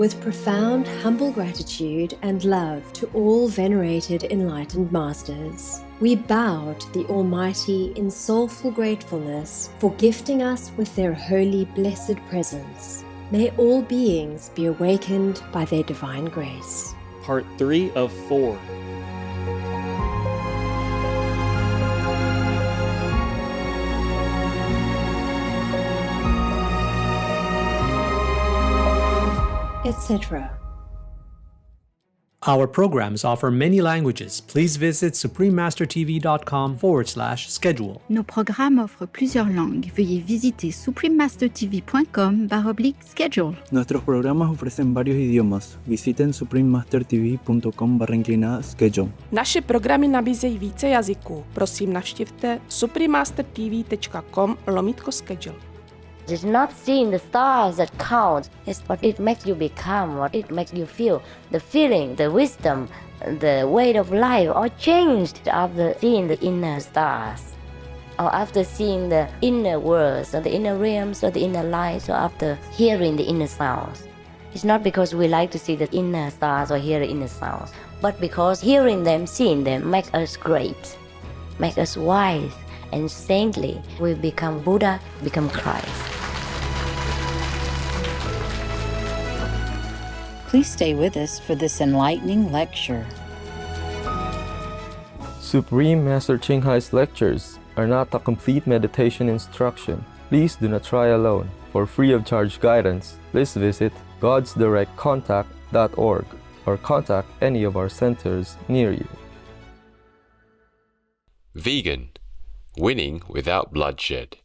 With profound, humble gratitude and love to all venerated enlightened masters, we bow to the Almighty in soulful gratefulness for gifting us with their holy, blessed presence. May all beings be awakened by their divine grace. Part 3 of 4. Etc. Our programs offer many languages. Please visit suprememastertv.com/schedule. Nos programmes offrent plusieurs langues. Veuillez visiter suprememastertv.com/schedule. Nuestros programas ofrecen varios idiomas. Visiten suprememastertv.com/schedule. Naše programy nabízejí více jazyků. Prosím, navštivte suprememastertv.com/schedule. It's not seeing the stars that count. It's what it makes you become, what it makes you feel. The feeling, the wisdom, the way of life all changed after seeing the inner stars. Or after seeing the inner worlds, or the inner realms, or the inner lights, or after hearing the inner sounds. It's not because we like to see the inner stars or hear the inner sounds, but because hearing them, seeing them makes us great, makes us wise and saintly. We become Buddha, become Christ. Please stay with us for this enlightening lecture. Supreme Master Ching Hai's lectures are not a complete meditation instruction. Please do not try alone. For free of charge guidance, please visit godsdirectcontact.org or contact any of our centers near you. Vegan, winning without bloodshed.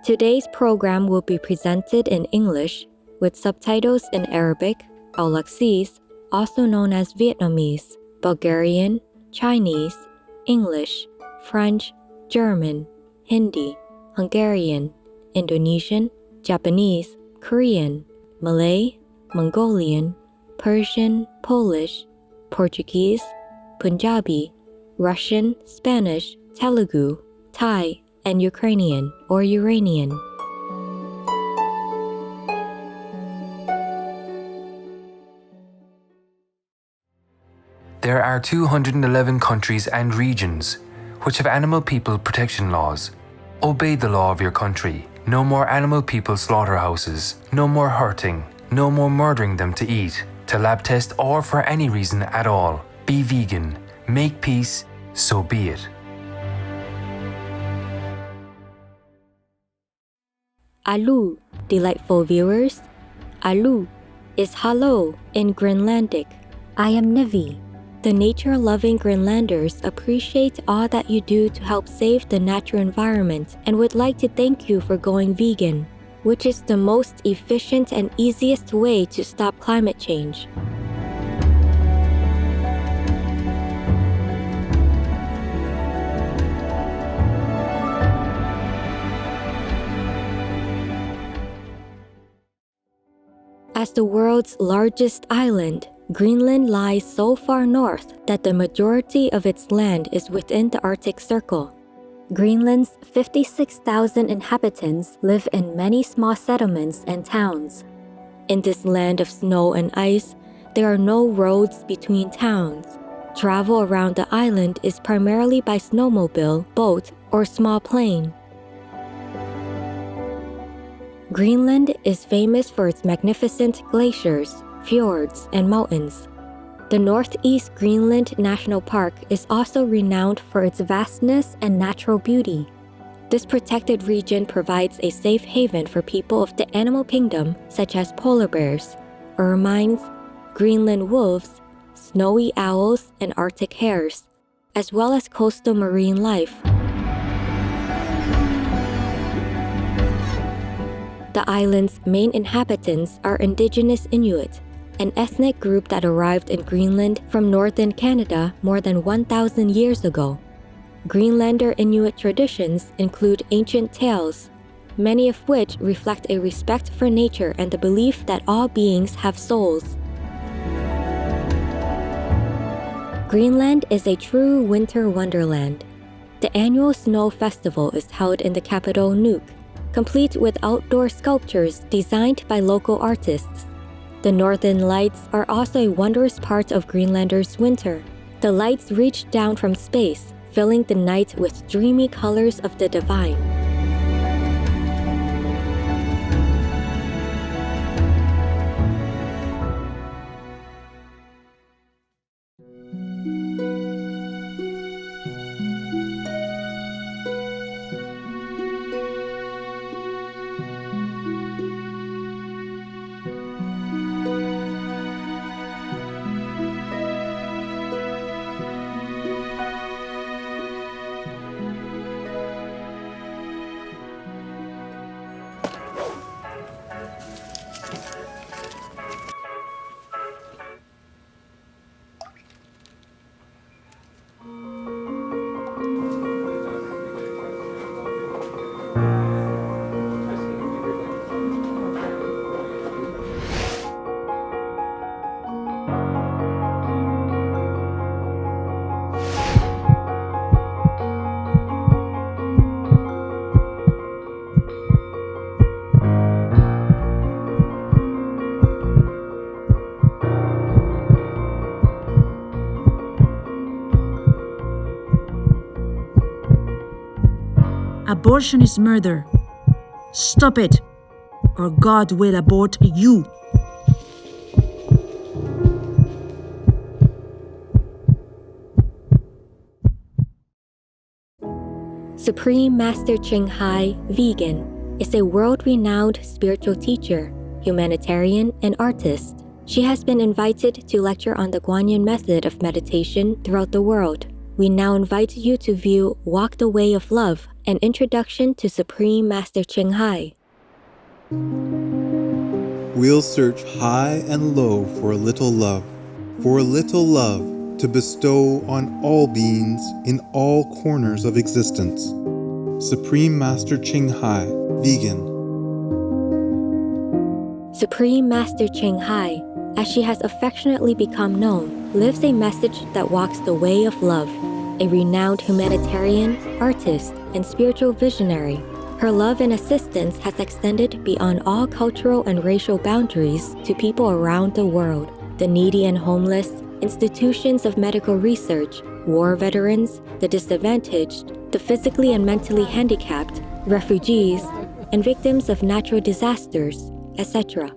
Today's program will be presented in English with subtitles in Arabic, Aulaxese, also known as Vietnamese, Bulgarian, Chinese, English, French, German, Hindi, Hungarian, Indonesian, Japanese, Korean, Malay, Mongolian, Persian, Polish, Portuguese, Punjabi, Russian, Spanish, Telugu, Thai, and Ukrainian or Uranian. There are 211 countries and regions which have animal people protection laws. Obey the law of your country. No more animal people slaughterhouses. No more hurting. No more murdering them to eat, to lab test, or for any reason at all. Be vegan. Make peace. So be it. Alu, delightful viewers. Alu is hello in Greenlandic. I am Nivi. The nature-loving Greenlanders appreciate all that you do to help save the natural environment and would like to thank you for going vegan, which is the most efficient and easiest way to stop climate change. As the world's largest island, Greenland lies so far north that the majority of its land is within the Arctic Circle. Greenland's 56,000 inhabitants live in many small settlements and towns. In this land of snow and ice, there are no roads between towns. Travel around the island is primarily by snowmobile, boat, or small plane. Greenland is famous for its magnificent glaciers, fjords, and mountains. The Northeast Greenland National Park is also renowned for its vastness and natural beauty. This protected region provides a safe haven for people of the animal kingdom such as polar bears, ermines, Greenland wolves, snowy owls, and Arctic hares, as well as coastal marine life. The island's main inhabitants are indigenous Inuit, an ethnic group that arrived in Greenland from northern Canada more than 1,000 years ago. Greenlander Inuit traditions include ancient tales, many of which reflect a respect for nature and the belief that all beings have souls. Greenland is a true winter wonderland. The annual snow festival is held in the capital Nuuk, complete with outdoor sculptures designed by local artists. The northern lights are also a wondrous part of Greenlanders' winter. The lights reach down from space, filling the night with dreamy colors of the divine. Abortion is murder. Stop it, or God will abort you. Supreme Master Ching Hai, vegan, is a world-renowned spiritual teacher, humanitarian, and artist. She has been invited to lecture on the Guanyin method of meditation throughout the world. We now invite you to view Walk the Way of Love, an introduction to Supreme Master Ching Hai. We'll search high and low for a little love to bestow on all beings in all corners of existence. Supreme Master Ching Hai, vegan. Supreme Master Ching Hai, as she has affectionately become known, lives a message that walks the way of love. A renowned humanitarian, artist, and spiritual visionary, her love and assistance has extended beyond all cultural and racial boundaries to people around the world. The needy and homeless, institutions of medical research, war veterans, the disadvantaged, the physically and mentally handicapped, refugees, and victims of natural disasters, etc.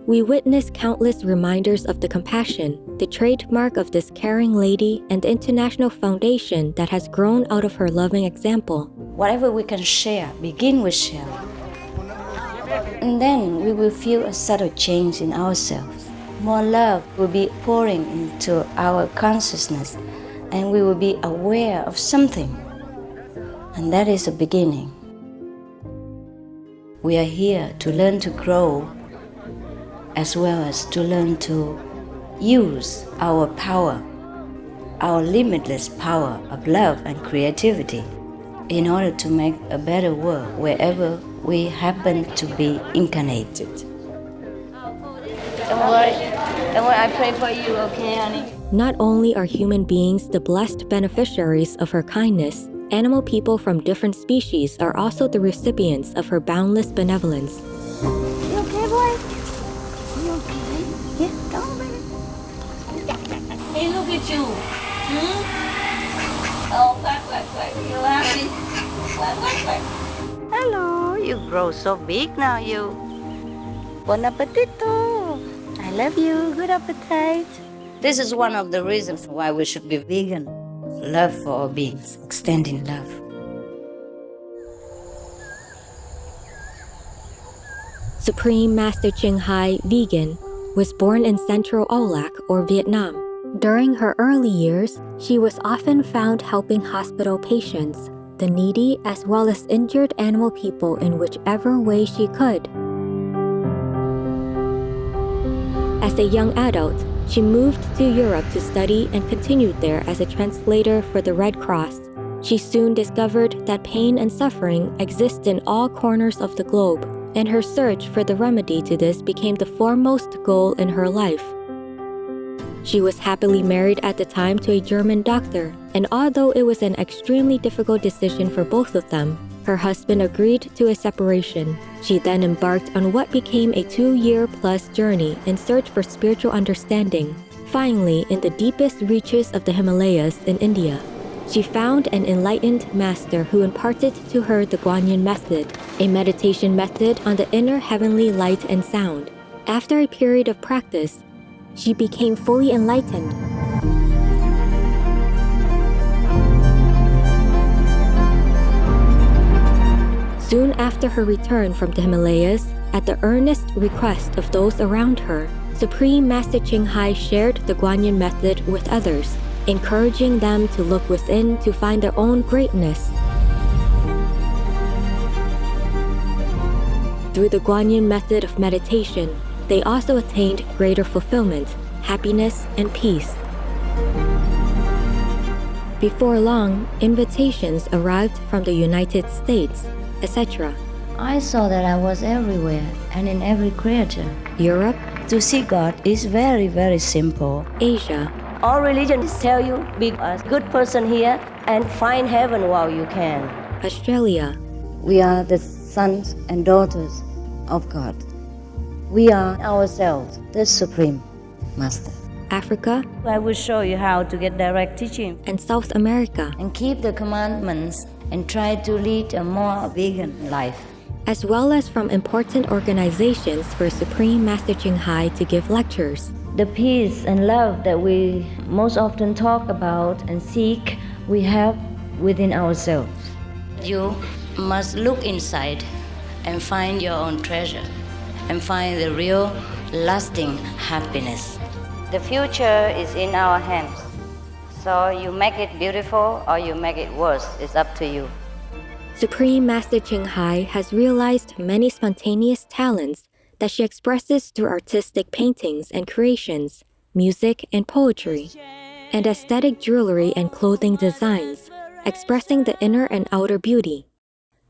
We witness countless reminders of the compassion, the trademark of this caring lady and the international foundation that has grown out of her loving example. Whatever we can share, begin with sharing. And then we will feel a subtle change in ourselves. More love will be pouring into our consciousness, and we will be aware of something. And that is a beginning. We are here to learn to grow, as well as to learn to use our power, our limitless power of love and creativity, in order to make a better world wherever we happen to be incarnated. Don't worry, I pray for you, okay, honey? Not only are human beings the blessed beneficiaries of her kindness, animal people from different species are also the recipients of her boundless benevolence. You okay, boy? You okay? Yeah, come on, baby. Hey, look at you. Oh, quack. You happy? Quack. Hello, you grow so big now, you. Bon appetito. I love you. Good appetite. This is one of the reasons why we should be vegan. Love for all beings, extending love. Supreme Master Ching Hai, vegan, was born in Central Olac, or Vietnam. During her early years, she was often found helping hospital patients, the needy as well as injured animal people in whichever way she could. As a young adult, she moved to Europe to study and continued there as a translator for the Red Cross. She soon discovered that pain and suffering exist in all corners of the globe, and her search for the remedy to this became the foremost goal in her life. She was happily married at the time to a German doctor, and although it was an extremely difficult decision for both of them, her husband agreed to a separation. She then embarked on what became a 2-year-plus journey in search for spiritual understanding. Finally, in the deepest reaches of the Himalayas in India, she found an enlightened master who imparted to her the Guanyin method, a meditation method on the inner heavenly light and sound. After a period of practice, she became fully enlightened. Soon after her return from the Himalayas, at the earnest request of those around her, Supreme Master Ching Hai shared the Guanyin method with others, encouraging them to look within to find their own greatness. Through the Guanyin method of meditation, they also attained greater fulfillment, happiness, and peace. Before long, invitations arrived from the United States, etc. I saw that I was everywhere and in every creature. Europe. To see God is very, very simple. Asia. All religions tell you be a good person here and find heaven while you can. Australia. We are the sons and daughters of God. We are ourselves the Supreme Master. Africa. I will show you how to get direct teaching. And South America. And keep the commandments and try to lead a more vegan life. As well as from important organizations for Supreme Master Ching Hai to give lectures. The peace and love that we most often talk about and seek, we have within ourselves. You must look inside and find your own treasure and find the real lasting happiness. The future is in our hands. So you make it beautiful or you make it worse. It's up to you. Supreme Master Ching Hai has realized many spontaneous talents that she expresses through artistic paintings and creations, music and poetry, and aesthetic jewelry and clothing designs, expressing the inner and outer beauty.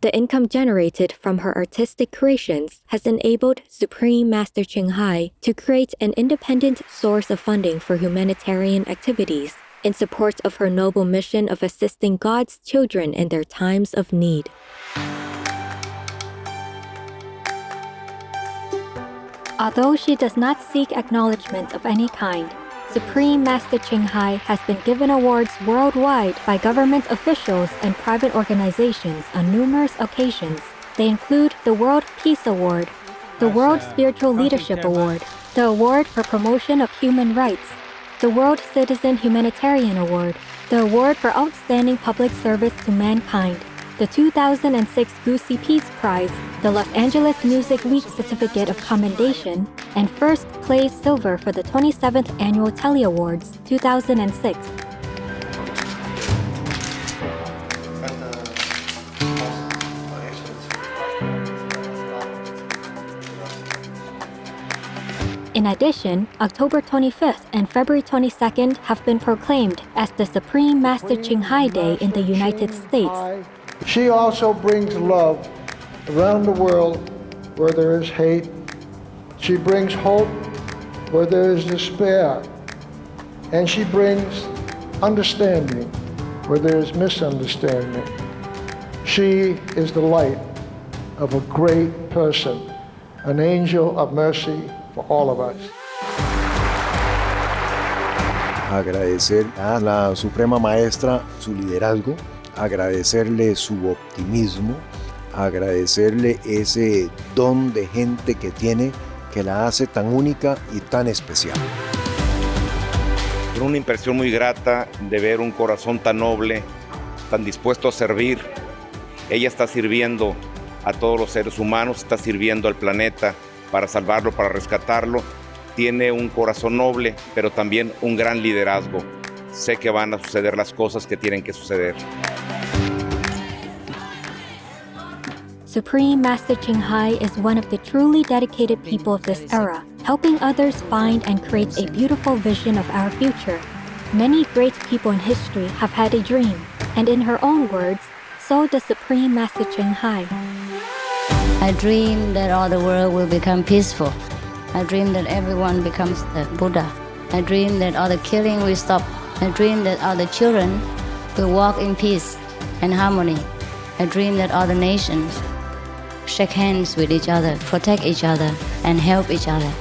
The income generated from her artistic creations has enabled Supreme Master Ching Hai to create an independent source of funding for humanitarian activities in support of her noble mission of assisting God's children in their times of need. Although she does not seek acknowledgement of any kind, Supreme Master Ching Hai has been given awards worldwide by government officials and private organizations on numerous occasions. They include the World Peace Award, the World Spiritual Leadership Award, the Award for Promotion of Human Rights, the World Citizen Humanitarian Award, the Award for Outstanding Public Service to Mankind, the 2006 Goosey Peace Prize, the Los Angeles Music Week Certificate of Commendation, and first place silver for the 27th Annual Telly Awards 2006. In addition, October 25th and February 22nd have been proclaimed as the Supreme Master Ching Hai Day in the United States. She also brings love around the world where there is hate. She brings hope where there is despair. And she brings understanding where there is misunderstanding. She is the light of a great person, an angel of mercy for all of us. Agradecer a la Suprema Maestra su liderazgo, agradecerle su optimismo, agradecerle ese don de gente que tiene que la hace tan única y tan especial. Una impresión muy grata de ver un corazón tan noble, tan dispuesto a servir. Ella está sirviendo a todos los seres humanos, está sirviendo al planeta para salvarlo, para rescatarlo. Tiene un corazón noble, pero también un gran liderazgo. Sé que van a suceder las cosas que tienen que suceder. Supreme Master Ching Hai is one of the truly dedicated people of this era, helping others find and create a beautiful vision of our future. Many great people in history have had a dream, And in her own words, so does Supreme Master Ching Hai. I dream that all the world will become peaceful. I dream that everyone becomes the Buddha. I dream that all the killing will stop. I dream that all the children will walk in peace and harmony. I dream that all the nations shake hands with each other, protect each other, and help each other.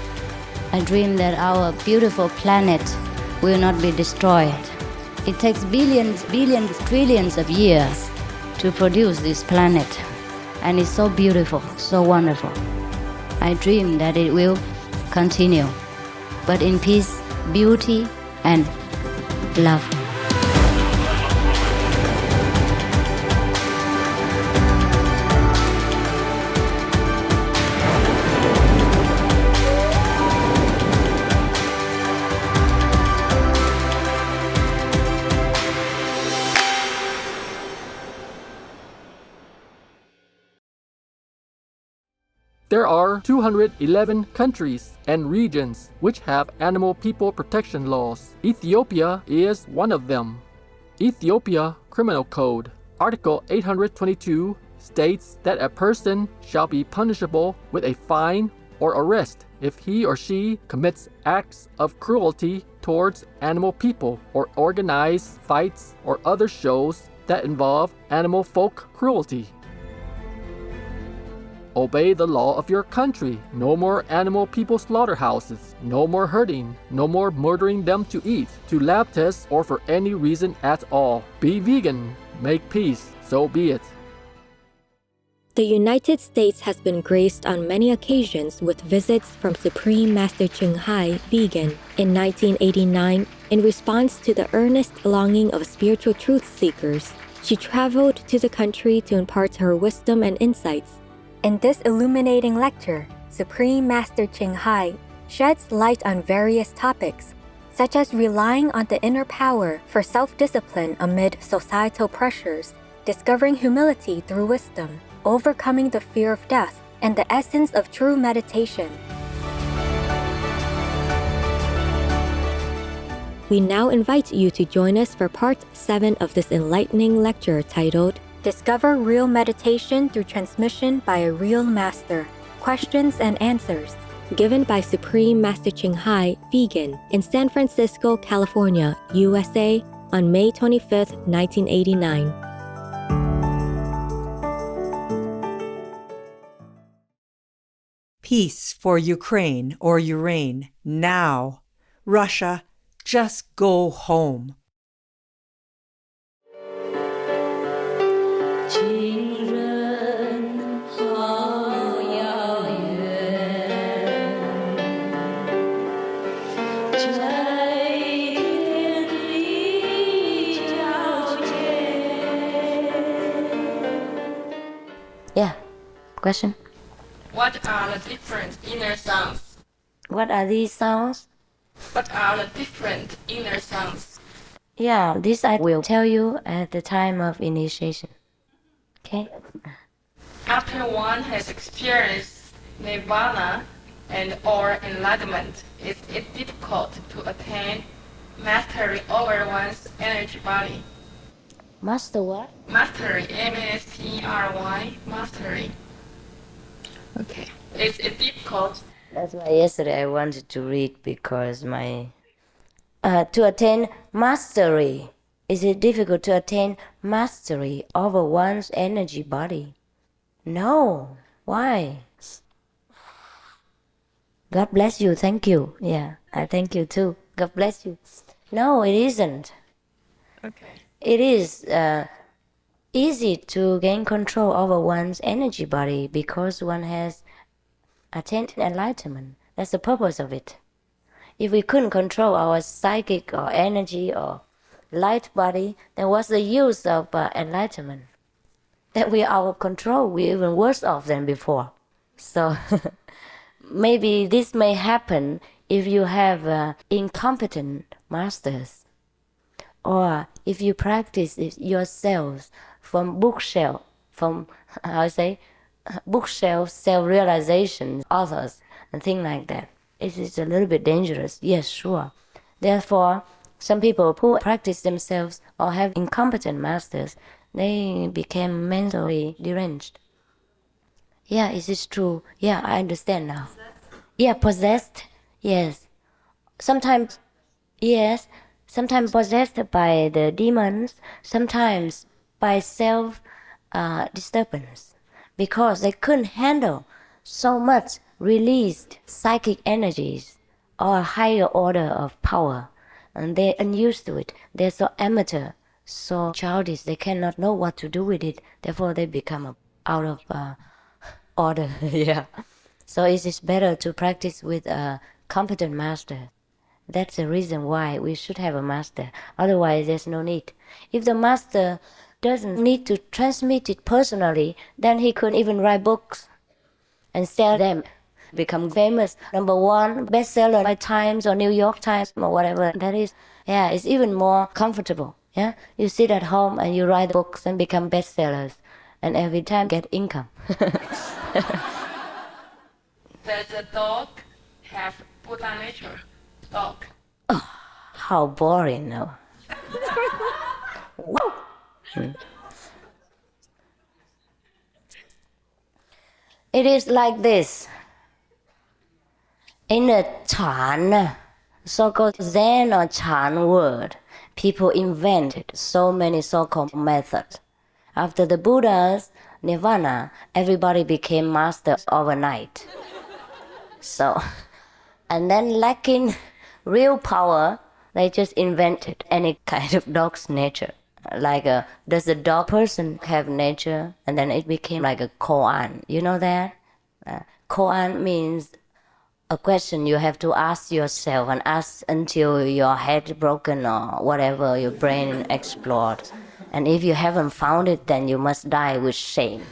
I dream that our beautiful planet will not be destroyed. It takes billions, trillions of years to produce this planet, and it's so beautiful, so wonderful. I dream that it will continue, but in peace, beauty, and love. There are 211 countries and regions which have animal people protection laws. Ethiopia is one of them. Ethiopia Criminal Code, Article 822 states that a person shall be punishable with a fine or arrest if he or she commits acts of cruelty towards animal people or organize fights or other shows that involve animal folk cruelty. Obey the law of your country. No more animal people slaughterhouses. No more hurting. No more murdering them to eat, to lab tests, or for any reason at all. Be vegan. Make peace. So be it. The United States has been graced on many occasions with visits from Supreme Master Ching Hai, vegan. In 1989, in response to the earnest longing of spiritual truth seekers, she traveled to the country to impart her wisdom and insights. In this illuminating lecture, Supreme Master Ching Hai sheds light on various topics, such as relying on the inner power for self-discipline amid societal pressures, discovering humility through wisdom, overcoming the fear of death, and the essence of true meditation. We now invite you to join us for part 7 of this enlightening lecture titled Discover Real Meditation Through Transmission by a Real Master, Questions and Answers, given by Supreme Master Ching Hai, vegan, in San Francisco, California, USA, on May 25, 1989. Peace for Ukraine or Ukraine, now. Russia, just go home. Yeah, question? What are the different inner sounds? What are these sounds? What are the different inner sounds? Yeah, this I will tell you at the time of initiation. Okay? After one has experienced nirvana and or enlightenment, is it difficult to attain mastery over one's energy body? Master what? Mastery, M-A-S-T-R-Y, mastery. Okay. Is it difficult? That's why yesterday I wanted to read because my... to attain mastery. Is it difficult to attain mastery over one's energy body? No. Why? God bless you. Thank you. Yeah, I thank you too. God bless you. No, it isn't. Okay. It is easy to gain control over one's energy body because one has attained enlightenment. That's the purpose of it. If we couldn't control our psychic or energy or light body, then what's the use of enlightenment? That we are out of control, we're even worse off than before. So maybe this may happen if you have incompetent masters, or if you practice it yourselves from bookshelf, from bookshelf self-realization authors and things like that. It is a little bit dangerous, yes, sure. Therefore, Some people who practice themselves or have incompetent masters, they became mentally deranged. Yeah, is this true? Yeah, I understand now. Yeah, possessed. Yes. Sometimes, yes. Sometimes possessed by the demons. Sometimes by self disturbance, because they couldn't handle so much released psychic energies or a higher order of power, and they're unused to it. They're so amateur, so childish. They cannot know what to do with it. Therefore, they become out of order. Yeah. So it is better to practice with a competent master. That's the reason why we should have a master. Otherwise, there's no need. If the master doesn't need to transmit it personally, then he could even write books and sell them, become famous, #1 bestseller by Times or New York Times or whatever that is. Yeah, it's even more comfortable. Yeah, you sit at home and you write books and become bestsellers, and every time get income. Does the dog have Buddha nature? Dog. Oh, how boring now. It is like this. In the Chan, so-called Zen or Chan world, people invented so many so-called methods. After the Buddha's Nirvana, everybody became master overnight. So, and then lacking real power, they just invented any kind of dog's nature. Like, does the dog person have nature? And then it became like a koan. You know that? Koan means a question you have to ask yourself and ask until your head broken or whatever, your brain explodes. And if you haven't found it, then you must die with shame.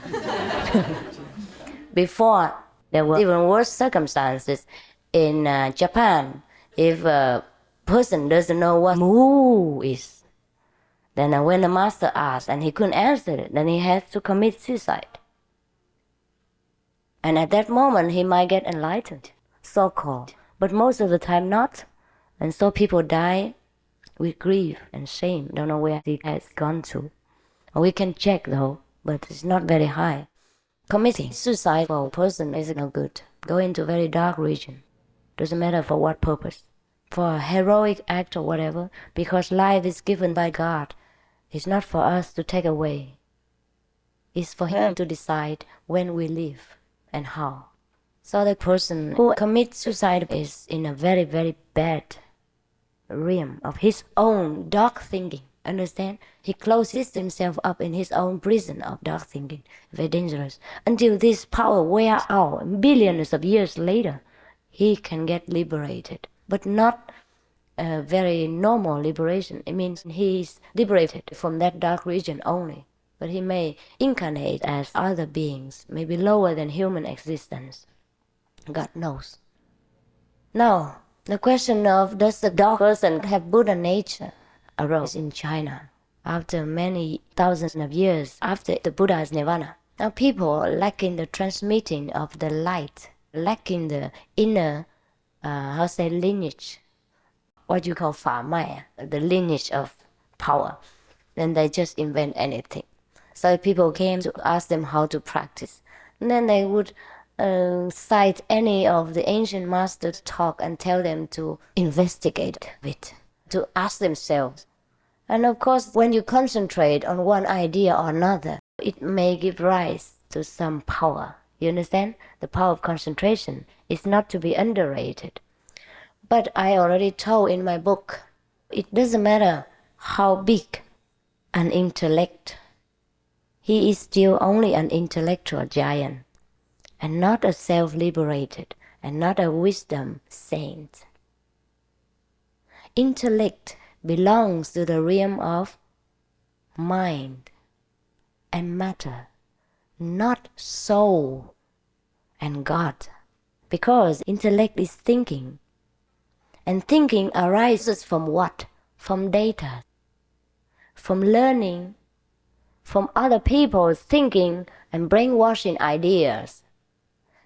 Before, there were even worse circumstances. In Japan, if a person doesn't know what moo is, then when the master asked and he couldn't answer it, then he has to commit suicide. And at that moment, he might get enlightened, so-called. But most of the time not. And so people die with grief and shame, don't know where he has gone to. We can check though, but it's not very high. Committing suicide for a person is no good. Go into very dark region. Doesn't matter for what purpose. For a heroic act or whatever, because life is given by God. It's not for us to take away. It's for Him to decide when we live and how. So the person who commits suicide is in a very, very bad realm of his own dark thinking. Understand? He closes himself up in his own prison of dark thinking. Very dangerous. Until this power wears out, billions of years later, he can get liberated. But not a very normal liberation. It means he is liberated from that dark region only. But he may incarnate as other beings, maybe lower than human existence. God knows. Now, the question of does the dog person have Buddha nature arose in China after many thousands of years after the Buddha's Nirvana. Now people lacking the transmitting of the light, lacking the inner, lineage, what you call 法脉, the lineage of power. Then they just invent anything. So people came to ask them how to practice. And then they would cite any of the ancient masters' talk and tell them to investigate it, to ask themselves. And of course, when you concentrate on one idea or another, it may give rise to some power. You understand? The power of concentration is not to be underrated. But I already told in my book, it doesn't matter how big an intellect. He is still only an intellectual giant, and not a self-liberated, and not a wisdom saint. Intellect belongs to the realm of mind and matter, not soul and God. Because intellect is thinking, and thinking arises from what? From data, from learning, from other people's thinking and brainwashing ideas.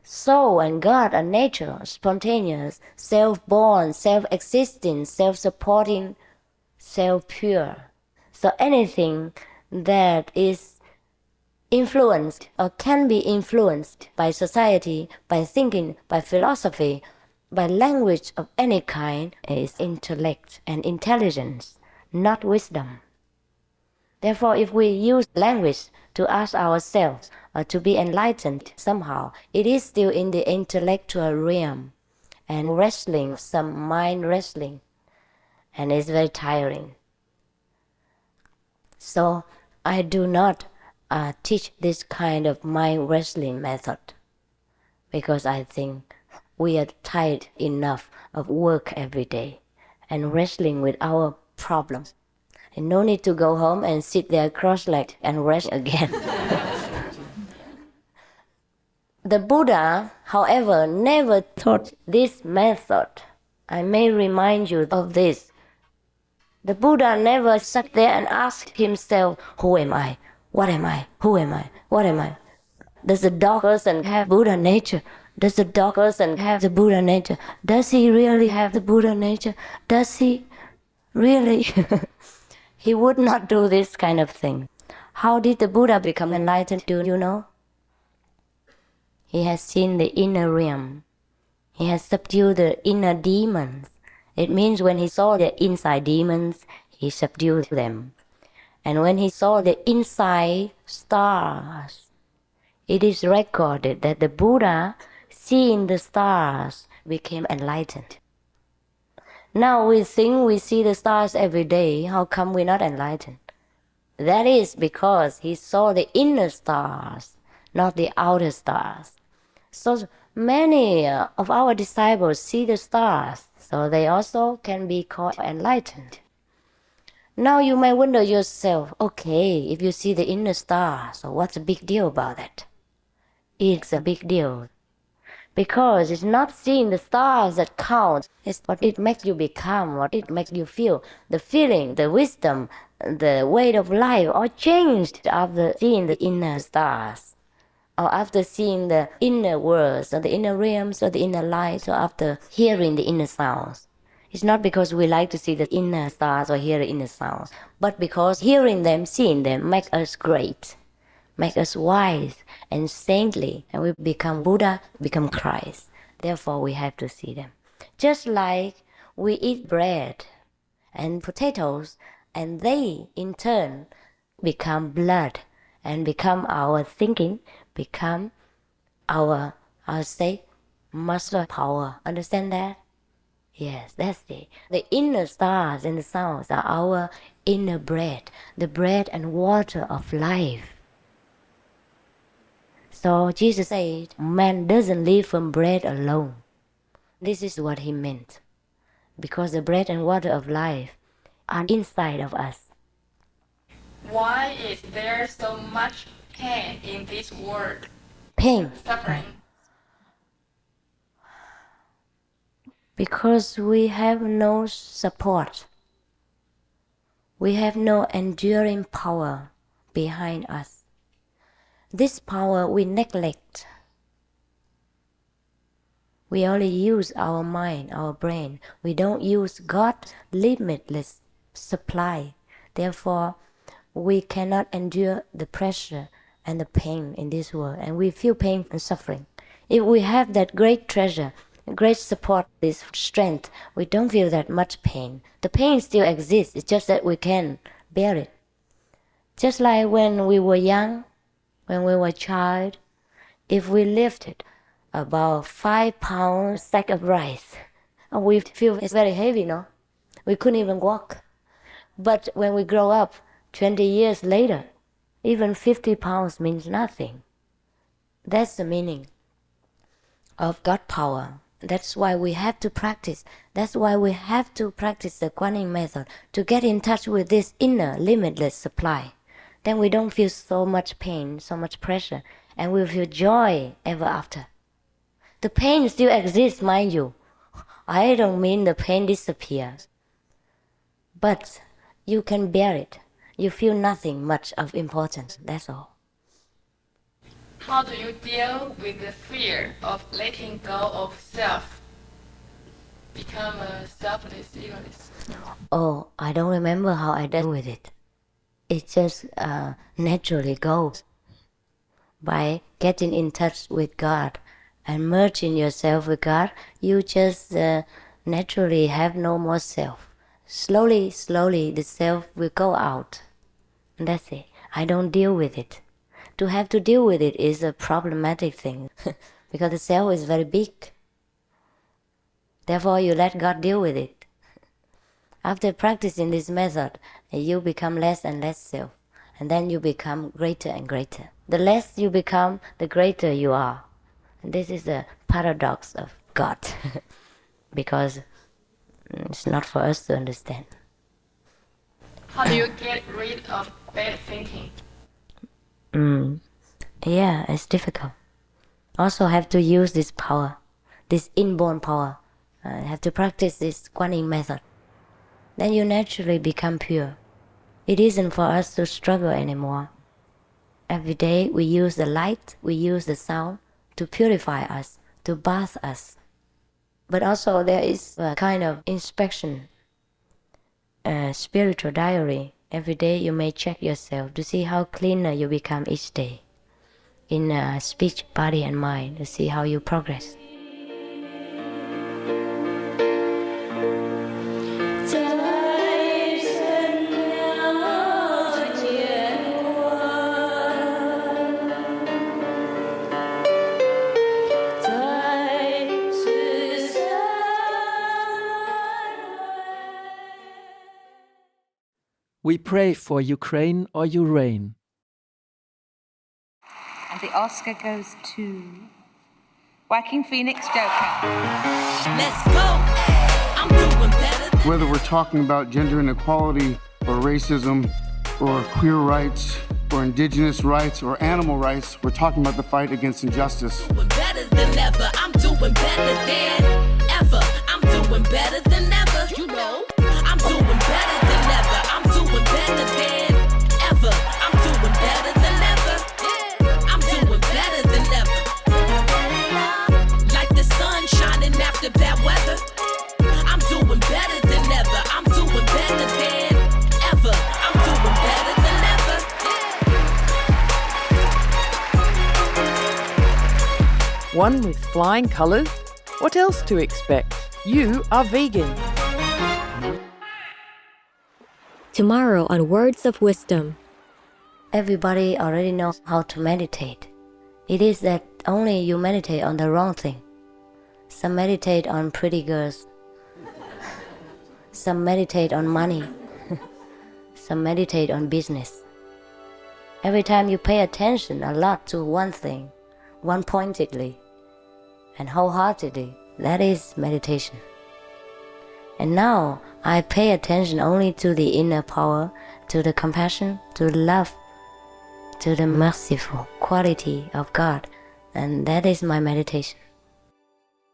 Soul and God are natural, spontaneous, self-born, self-existing, self-supporting self-pure. So anything that is influenced or can be influenced by society, by thinking, by philosophy, by language of any kind is intellect and intelligence, not wisdom. Therefore, if we use language to ask ourselves to be enlightened somehow, it is still in the intellectual realm and wrestling, some mind wrestling, and it's very tiring. So I do not teach this kind of mind wrestling method because I think we are tired enough of work every day and wrestling with our problems. And no need to go home and sit there cross-legged and rest again. The Buddha, however, never taught this method. I may remind you of this. The Buddha never sat there and asked himself, who am I? What am I? Who am I? What am I? Does the dog person have Buddha nature? Does the dog person have the Buddha nature? Does he really have the Buddha nature? Does he really? He would not do this kind of thing. How did the Buddha become enlightened? Do you know? He has seen the inner realm. He has subdued the inner demons. It means when he saw the inside demons, he subdued them. And when he saw the inside stars, it is recorded that the Buddha, seeing the stars, became enlightened. Now we think we see the stars every day. How come we're not enlightened? That is because he saw the inner stars, not the outer stars. So many of our disciples see the stars, so they also can be called enlightened. Now you may wonder yourself, okay, if you see the inner stars, so what's the big deal about that? It's a big deal. Because it's not seeing the stars that counts, it's what it makes you become, what it makes you feel. The feeling, the wisdom, the way of life all changed after seeing the inner stars, or after seeing the inner worlds, or the inner realms, or the inner lights, or after hearing the inner sounds. It's not because we like to see the inner stars or hear the inner sounds, but because hearing them, seeing them, make us great, make us wise and saintly, and we become Buddha, become Christ. Therefore, we have to see them. Just like we eat bread and potatoes, and they, in turn, become blood and become our thinking, become our, muscle power. Understand that? Yes, that's it. The inner stars and the sounds are our inner bread, the bread and water of life. So Jesus said, man doesn't live from bread alone. This is what he meant. Because the bread and water of life are inside of us. Why is there so much pain in this world? Pain. Suffering. Because we have no support. We have no enduring power behind us. This power we neglect. We only use our mind, our brain. We don't use God's limitless supply. Therefore, we cannot endure the pressure and the pain in this world, and we feel pain and suffering. If we have that great treasure, great support, this strength, we don't feel that much pain. The pain still exists, it's just that we can bear it. Just like when we were young, when we were a child, if we lifted about 5 pounds sack of rice, we feel it's very heavy, no? We couldn't even walk. But when we grow up, 20 years later, even 50 pounds means nothing. That's the meaning of God power. That's why we have to practice. That's why we have to practice the Guanyin method, to get in touch with this inner limitless supply. Then we don't feel so much pain, so much pressure, and we feel joy ever after. The pain still exists, mind you. I don't mean the pain disappears. But you can bear it. You feel nothing much of importance, that's all. How do you deal with the fear of letting go of self? become a selfless egoist? Oh, I don't remember how I dealt with it. It just naturally goes. By getting in touch with God and merging yourself with God, you just naturally have no more self. Slowly, the self will go out. And that's it. I don't deal with it. To have to deal with it is a problematic thing because the self is very big. Therefore, you let God deal with it. After practicing this method, you become less and less self, and then you become greater and greater. The less you become, the greater you are. And this is the paradox of God, because it's not for us to understand. How do you get rid of bad thinking? Yeah, it's difficult. Also have to use this power, this inborn power. Have to practice this Guanyin method. Then you naturally become pure. It isn't for us to struggle anymore. Every day we use the light, we use the sound to purify us, to bath us. But also there is a kind of inspection, a spiritual diary. Every day you may check yourself to see how cleaner you become each day. In speech, body and mind, to see how you progress. We pray for Ukraine or you reign. And the Oscar goes to Joaquin Phoenix Joker. Let's go. I'm doing better. Whether we're talking about gender inequality or racism or queer rights or indigenous rights or animal rights, we're talking about the fight against injustice. Doing better than ever. I'm doing better than ever. I'm doing better than ever. You know, I'm doing better than ever. I'm doing better than ever. I'm doing better than ever. I'm doing better than ever. Like the sun shining after bad weather. I'm doing better than ever. I'm doing better than ever. I'm doing better than ever. One with flying colours? What else to expect? You are vegan. Tomorrow on Words of Wisdom. Everybody already knows how to meditate. It is that only you meditate on the wrong thing. Some meditate on pretty girls. Some meditate on money. Some meditate on business. Every time you pay attention a lot to one thing, one-pointedly and wholeheartedly, that is meditation. And now I pay attention only to the inner power, to the compassion, to the love, to the merciful quality of God. And that is my meditation.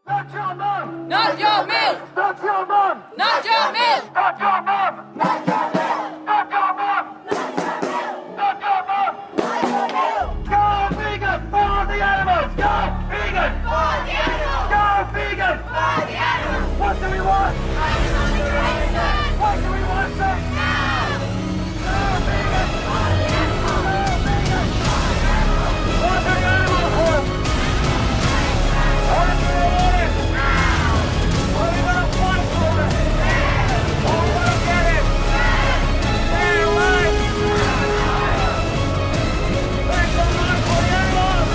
Not your mom! Not your milk! Not your mom! Not your milk! Not your mom! Not your milk! Not your mom! Not your milk! Not your mom! Not your milk! Go vegan for the animals! Go vegan for the animals! Go vegan for the animals! What do we want? What do we want, sir? Now! Go vegan for the animals! Go vegan for the animals! What do the animals want? What do they want it? Now! What are we gonna fight for it? What are we gonna get it? Stay away! Make some noise for the animals!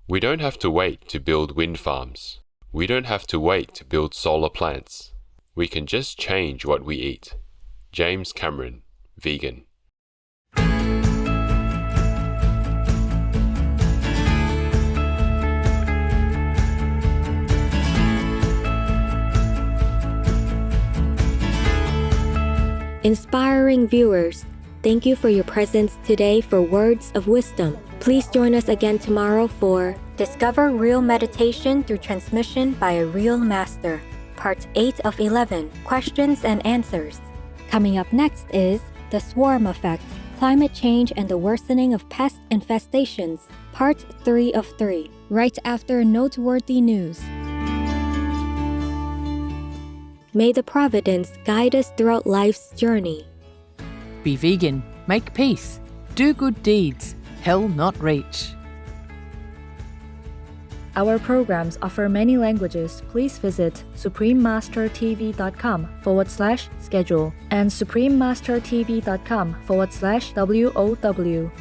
We don't have to wait to build wind farms. We don't have to wait to build solar plants. We can just change what we eat. James Cameron, vegan. Inspiring viewers, thank you for your presence today for Words of Wisdom. Please join us again tomorrow for Discover Real Meditation Through Transmission by a Real Master, Part 8 of 11, Questions and Answers. Coming up next is The Swarm Effect, Climate Change and the Worsening of Pest Infestations, Part 3 of 3, right after Noteworthy News. May the Providence guide us throughout life's journey. Be vegan, make peace, do good deeds, hell not reach. Our programs offer many languages. Please visit suprememastertv.com/schedule and suprememastertv.com/WOW.